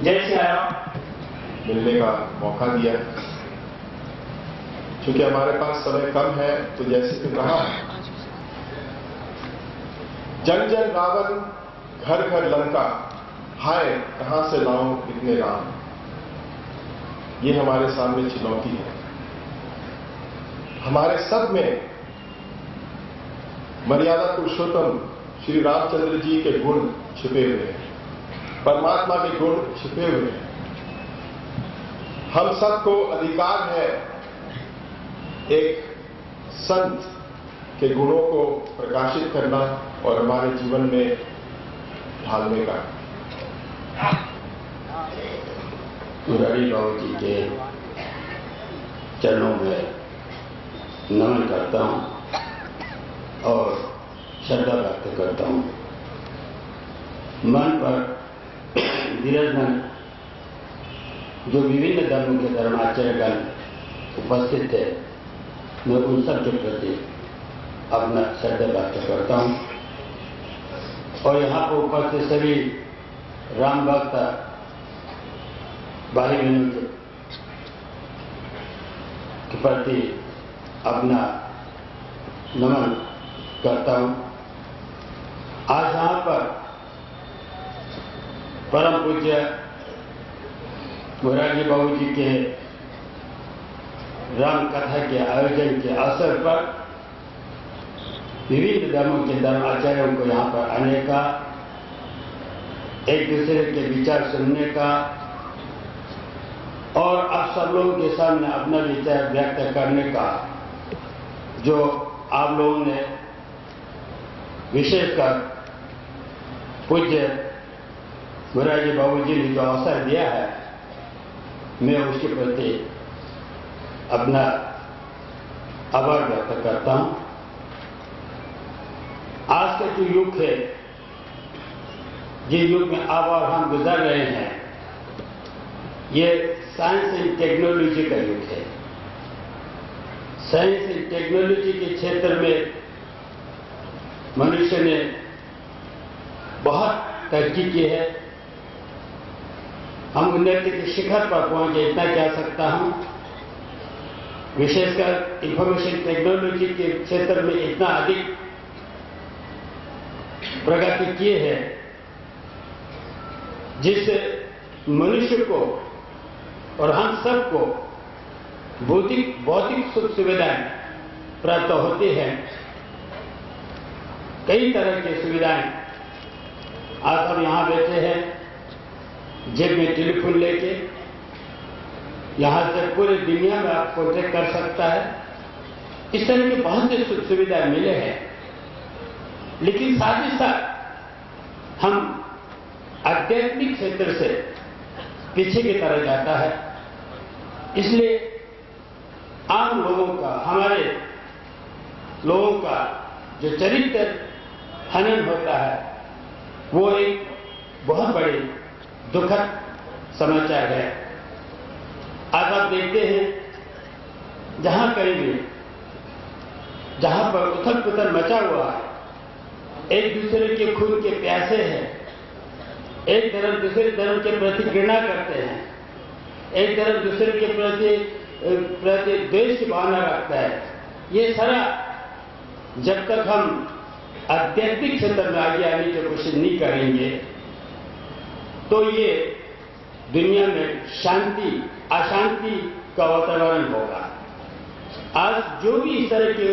जैसे आया मिलने का मौका दिया। क्योंकि हमारे पास समय कम है तो जैसे कि कहा, जन जन रावण घर घर लंका, हाय कहां से लाऊं इतने राम। ये हमारे सामने चुनौती है। हमारे सब में मर्यादा पुरुषोत्तम श्री रामचंद्र जी के गुण छिपे हुए हैं, परमात्मा के गुण छिपे हुए हैं। हम सबको अधिकार है एक संत के गुणों को प्रकाशित करना और हमारे जीवन में ढालने का। मुरारी बाबू जी के चरणों में नमन करता हूं और श्रद्धा व्यक्त करता हूं। मन पर विराजमान जो विभिन्न धर्मों के धर्माचार्यगण उपस्थित थे, मैं उन सब के प्रति अपना श्रद्धा व्यक्त करता हूं और यहाँ पर उपस्थित सभी राम भक्त भाई बहनों के प्रति अपना नमन करता हूं। आज यहाँ पर परम पूज्य मुरारी बाबू जी के राम कथा के आयोजन के अवसर पर विभिन्न धर्मों के धर्माचार्यों को यहाँ पर आने का, एक दूसरे के विचार सुनने का और आप सब लोगों के सामने अपना विचार व्यक्त करने का जो आप लोगों ने विशेषकर पूज्य मुरारी बाबू जी ने जो अवसर दिया है, मैं उसके प्रति अपना आभार व्यक्त करता हूं। आज का जो युग है, जिस युग में अब और हम गुजर रहे हैं, ये साइंस एंड टेक्नोलॉजी का युग है। साइंस एंड टेक्नोलॉजी के क्षेत्र में मनुष्य ने बहुत तरक्की की है। हम उन्नति के शिखर पर पहुंचे, इतना कह सकता हूं। विशेषकर इंफॉर्मेशन टेक्नोलॉजी के क्षेत्र में इतना अधिक प्रगति किए है, जिससे मनुष्य को और हम सबको भौतिक सुख सुविधाएं प्राप्त होती हैं। कई तरह की सुविधाएं। आज हम यहाँ बैठे हैं जेब में टेलीफोन लेके, यहाँ से पूरी दुनिया में आप कॉन्टेक्ट कर सकता है। इस तरह की बहुत सी सुख सुविधाएं मिले हैं, लेकिन साथ ही साथ हम आध्यात्मिक क्षेत्र से पीछे की तरह जाता है। इसलिए आम लोगों का, हमारे लोगों का जो चरित्र हनन होता है, वो एक बहुत बड़ी दुखद समाचार है। आज आप देखते हैं जहां कहीं भी, जहां पर उथल पुथल मचा हुआ है, एक दूसरे के खून के प्यासे हैं, एक धर्म दूसरे धर्म के प्रति घृणा करते हैं, एक धर्म दूसरे के प्रति द्वेष की भावना रखता है। ये सारा जब तक हम आध्यात्मिक क्षेत्र में आगे आने की कोशिश नहीं करेंगे, तो ये दुनिया में शांति अशांति का वातावरण होगा। आज जो भी इस तरह के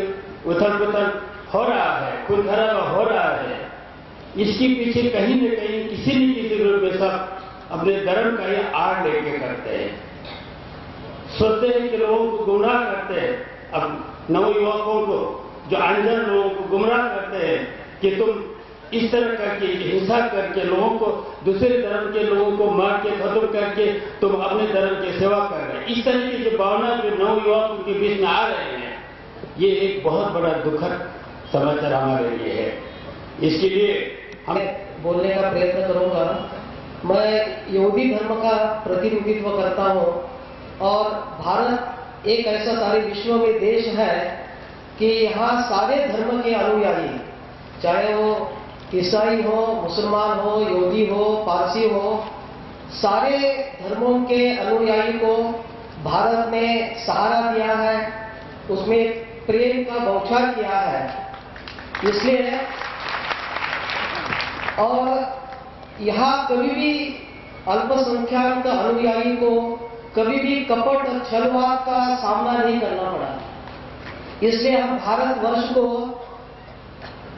उथल पुथल हो रहा है, खून खराबा हो रहा है, इसके पीछे कहीं न कहीं किसी न किसी रूप में सब अपने धर्म का ये आड़ लेके करते हैं। सोचते हैं कि लोगों को गुमराह करते हैं। अब नवयुवकों को, जो अनजान लोगों को गुमराह करते हैं कि तुम इस तरह करके हिंसा करके लोगों को, दूसरे धर्म के लोगों को मार के खत्म करके तुम अपने धर्म की सेवा कर रहे हैं। इस तरह की जो भावना जो नवयुवकों के बीच में आ रहे हैं, ये एक बहुत बड़ा दुखद समाचार हमारे लिए है। इसके लिए हम बोलने का प्रयत्न करूंगा। मैं यहूदी धर्म का प्रतिनिधित्व करता हूं और भारत एक ऐसा सारे विश्व में देश है कि यहाँ सारे धर्म के अनुयायी, चाहे वो ईसाई हो, मुसलमान हो, यहूदी हो, पारसी हो, सारे धर्मों के अनुयायी को भारत ने सहारा दिया है, उसमें प्रेम का बौछार किया है। इसलिए और यहाँ कभी भी अल्पसंख्यक अनुयायी को कभी भी कपट छलवाद का सामना नहीं करना पड़ा। इसलिए हम भारतवर्ष को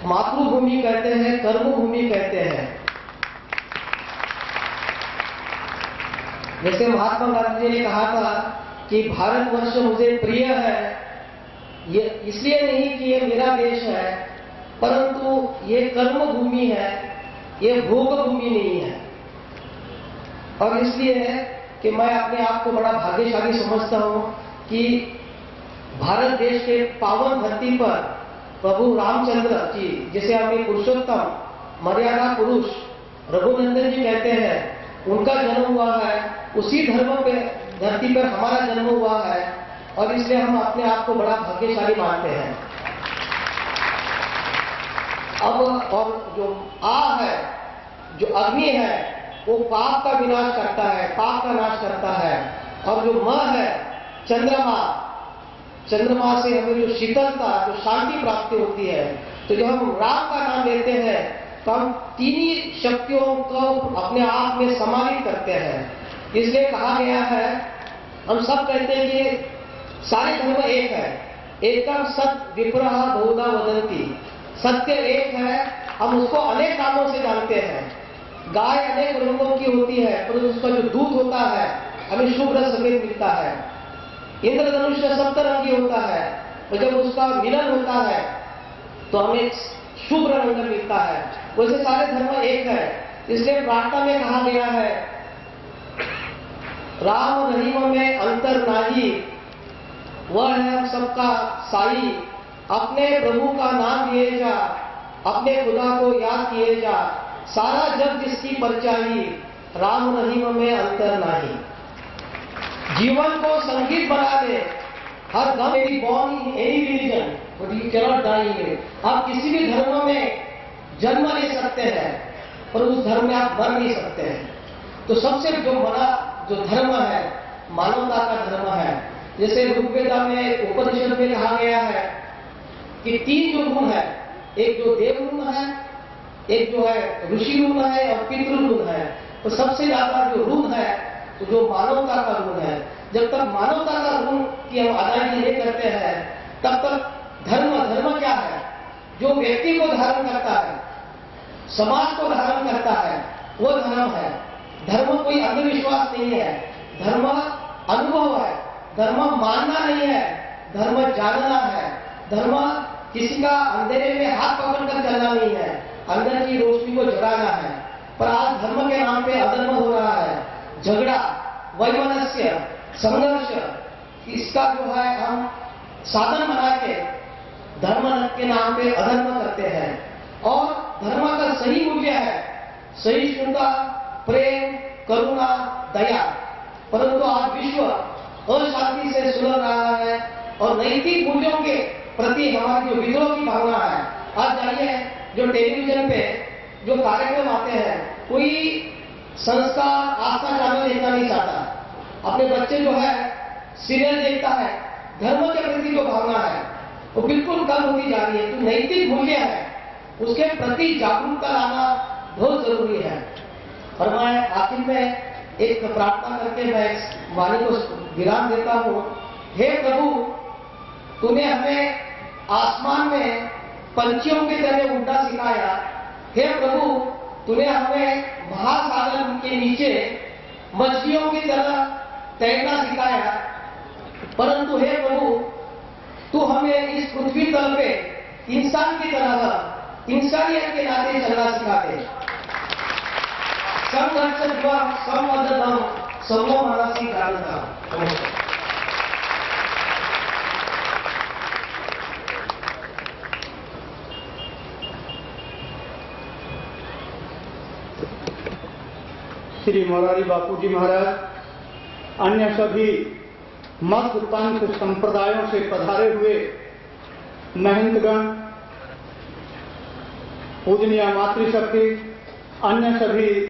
मातृभूमि कहते हैं, कर्मभूमि कहते हैं। जैसे महात्मा गांधी ने कहा था कि भारतवर्ष मुझे प्रिय है, ये इसलिए नहीं कि ये मेरा देश है, परंतु ये कर्मभूमि है, ये भोग भूमि नहीं है। और इसलिए कि मैं अपने आप को बड़ा भाग्यशाली समझता हूं कि भारत देश के पावन धरती पर प्रभु रामचंद्र जी, जिसे हमें पुरुषोत्तम मर्यादा पुरुष रघुनंदन जी कहते हैं, उनका जन्म हुआ है। उसी धर्म पे धरती पर हमारा जन्म हुआ है और इसलिए हम अपने आप को बड़ा भाग्यशाली मानते हैं। अब और जो है, जो अग्नि है, वो पाप का विनाश करता है, पाप का नाश करता है। और जो म है, चंद्रमा, चंद्रमा से हमें जो शीतलता, जो शांति प्राप्ति होती है। तो जब हम राम का नाम लेते हैं तो हम तीन शक्तियों को अपने आप में समाहित करते हैं। इसलिए कहा गया है, हम सब कहते हैं कि सारे धर्म एक है, एकम सत विप्रह बहुधा वदंती। सत्य एक है, हम उसको अनेक नामों से जानते हैं। गाय अनेक रंगों की होती है, परंतु उसका जो दूध होता है हमें शुभ्र सफेद मिलता है। इंद्रधनुष सप्तरंगी होता है, और जब उसका मिलन होता है तो हमें शुभ्र रंग मिलता है। वैसे सारे धर्म एक है। इसलिए प्रार्थना में कहा गया है, राम रहीम में अंतर नाही, वह है हम सबका साई। अपने प्रभु का नाम लिए जा, अपने खुदा को याद किए जा, सारा जग जिसकी परछाई, राम रहीम में अंतर नाही। जीवन को संगीत बना दे, हर गम be born in any religion but you cannot die in it. आप किसी भी धर्म में जन्म ले सकते हैं, पर उस धर्म में आप मर नहीं सकते हैं। तो सबसे जो बड़ा जो धर्म है, मानवता का धर्म है। जैसे ऋग्वेदा में, उपनिषद में कहा गया है कि तीन जो गुण है, एक जो देव गुण है, एक जो है ऋषि गुण है और पितृ गुण है। तो सबसे ज्यादा जो गुण है तो जो मानवता का गुण है। जब तक मानवता का गुण की हम अदायगी नहीं करते हैं, तब तक धर्म क्या है? जो व्यक्ति को धारण करता है, समाज को धारण करता है, वो धर्म है। धर्म कोई अंधविश्वास नहीं है, धर्म अनुभव है। धर्म मानना नहीं है, धर्म जानना है। धर्म किसी का अंधेरे में हाथ पकड़कर चलना नहीं है, अंदर की रोशनी को जगाना है। पर आज धर्म के नाम पे अधर्म हो रहा है, झगड़ा, वैमनस्य, संघर्ष, इसका जो है हम साधन बना के धर्म के नाम पे अधर्म करते हैं। और धर्म का सही मूल्य है सहिष्णुता, प्रेम, करुणा, दया। परंतु आज विश्व अशांति से सुलझ रहा है और नैतिक मूल्यों के प्रति हमारी जो विद्रोह की भावना है। आज जानिए, जो टेलीविजन पे जो कार्यक्रम आते हैं, कोई संस्कार आस्था चैनल देखना नहीं चाहता। अपने बच्चे जो है सीरियल देखता है, धर्म के प्रति जो भावना है वो बिल्कुल कम होती जा रही है। तो नैतिक मूल्य है, उसके प्रति जागरूकता लाना बहुत जरूरी है। और मैं आखिर में एक प्रार्थना करके मैं इस वाणी को विराम देता हूं। हे प्रभु, तूने हमें आसमान में पंछियों की तरह उड़ना सिखाया। हे प्रभु, तूने हमें महासागर के नीचे मछलियों की तरह तैरना सिखाया। परंतु हे प्रभु, तू हमें इस पृथ्वी तल पे इंसान की तरह, इंसानियत के नाते चलना सिखा दे। संघर्ष संवर्धन सर्वो मानसी जानता। श्री मोरारी बापू जी महाराज, अन्य सभी मत पंथ संप्रदायों से पधारे हुए महंतगण, पूजनीय मातृशक्ति, अन्य सभी